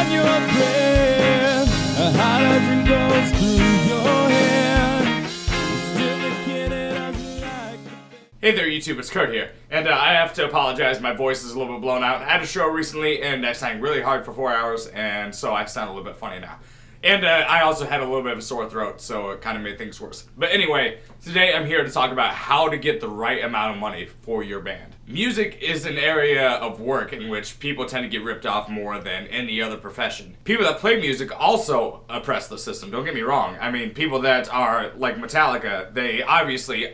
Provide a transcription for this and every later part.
on your breath. A hydrogen goes through your head. Still the kid that doesn't like. Hey there YouTube, it's Kurt here, and I have to apologize, my voice is a little bit blown out. I had a show recently and I sang really hard for 4 hours, and so I sound a little bit funny now. And I also had a little bit of a sore throat, so it kind of made things worse. But anyway, today I'm here to talk about how to get the right amount of money for your band. Music is an area of work in which people tend to get ripped off more than any other profession. People that play music also oppress the system, don't get me wrong. I mean, people that are like Metallica, they obviously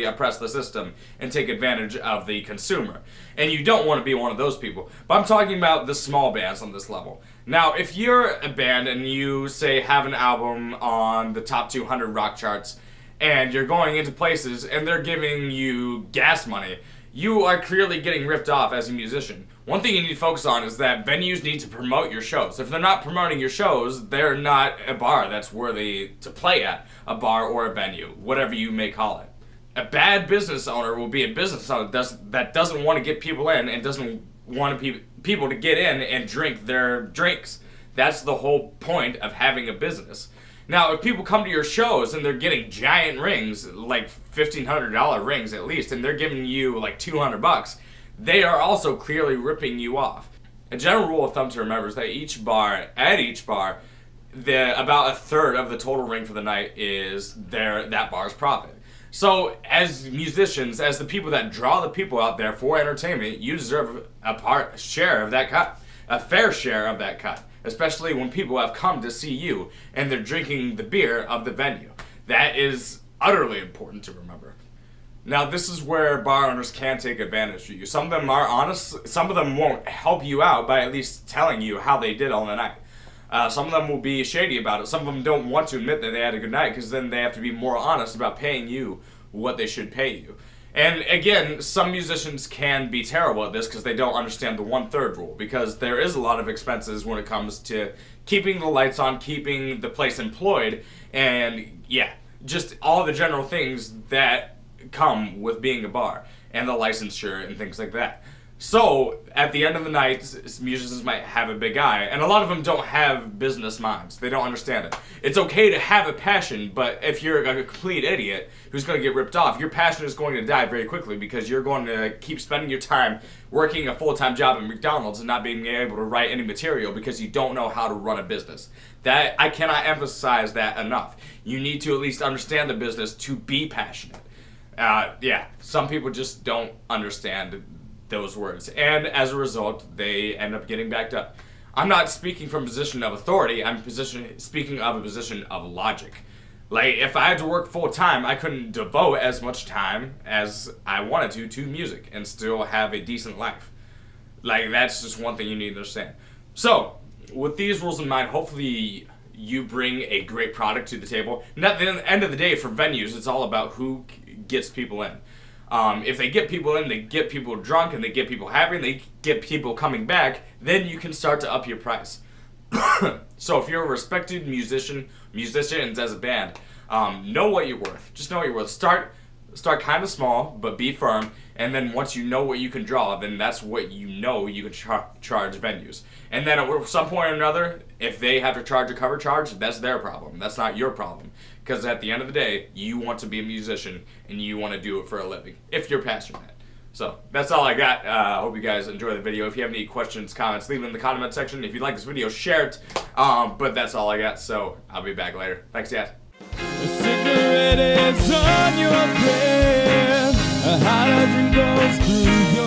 oppress the system and take advantage of the consumer. And you don't want to be one of those people. But I'm talking about the small bands on this level. Now, if you're a band and you, say, have an album on the top 200 rock charts, and you're going into places and they're giving you gas money, you are clearly getting ripped off as a musician. One thing you need to focus on is that venues need to promote your shows. If they're not promoting your shows, they're not a bar that's worthy to play at. A bar or a venue, whatever you may call it. A bad business owner will be a business owner that doesn't want to get people in and doesn't want people to get in and drink their drinks. That's the whole point of having a business. Now, if people come to your shows and they're getting giant rings, like $1,500 rings at least, and they're giving you like $200, they are also clearly ripping you off. A general rule of thumb to remember is that at each bar, about a third of the total ring for the night is that bar's profit. So, as musicians, as the people that draw the people out there for entertainment, you deserve a share of that cut, a fair share of that cut, especially when people have come to see you and they're drinking the beer of the venue. That is utterly important to remember. Now, this is where bar owners can take advantage of you. Some of them are honest, some of them won't help you out by at least telling you how they did on the night. Some of them will be shady about it. Some of them don't want to admit that they had a good night because then they have to be more honest about paying you what they should pay you. And again, some musicians can be terrible at this because they don't understand the 1/3 rule, because there is a lot of expenses when it comes to keeping the lights on, keeping the place employed, and yeah, just all the general things that come with being a bar, and the licensure and things like that. So, at the end of the night, musicians might have a big eye, and a lot of them don't have business minds. They don't understand it. It's okay to have a passion, but if you're a complete idiot who's going to get ripped off, your passion is going to die very quickly because you're going to keep spending your time working a full-time job at McDonald's and not being able to write any material because you don't know how to run a business. I cannot emphasize that enough. You need to at least understand the business to be passionate. Some people just don't understand those words, and as a result they end up getting backed up. I'm not speaking from a position of authority, I'm speaking of a position of logic. Like, if I had to work full time, I couldn't devote as much time as I wanted to music and still have a decent life. Like, that's just one thing you need to understand. So, with these rules in mind, hopefully you bring a great product to the table. And at the end of the day, for venues, it's all about who gets people in. If they get people in, they get people drunk, and they get people happy, and they get people coming back, then you can start to up your price. So if you're a respected musicians as a band, know what you're worth. Just know what you're worth. Start kind of small, but be firm, and then once you know what you can draw, then that's what you know you can charge venues. And then at some point or another, if they have to charge a cover charge, that's their problem. That's not your problem. Because at the end of the day, you want to be a musician, and you want to do it for a living, if you're passionate. So, that's all I got. I hope you guys enjoy the video. If you have any questions, comments, leave them in the comment section. If you like this video, share it. But that's all I got, so I'll be back later. Thanks, guys. A cigarette is on your breath. A hydrogen goes through your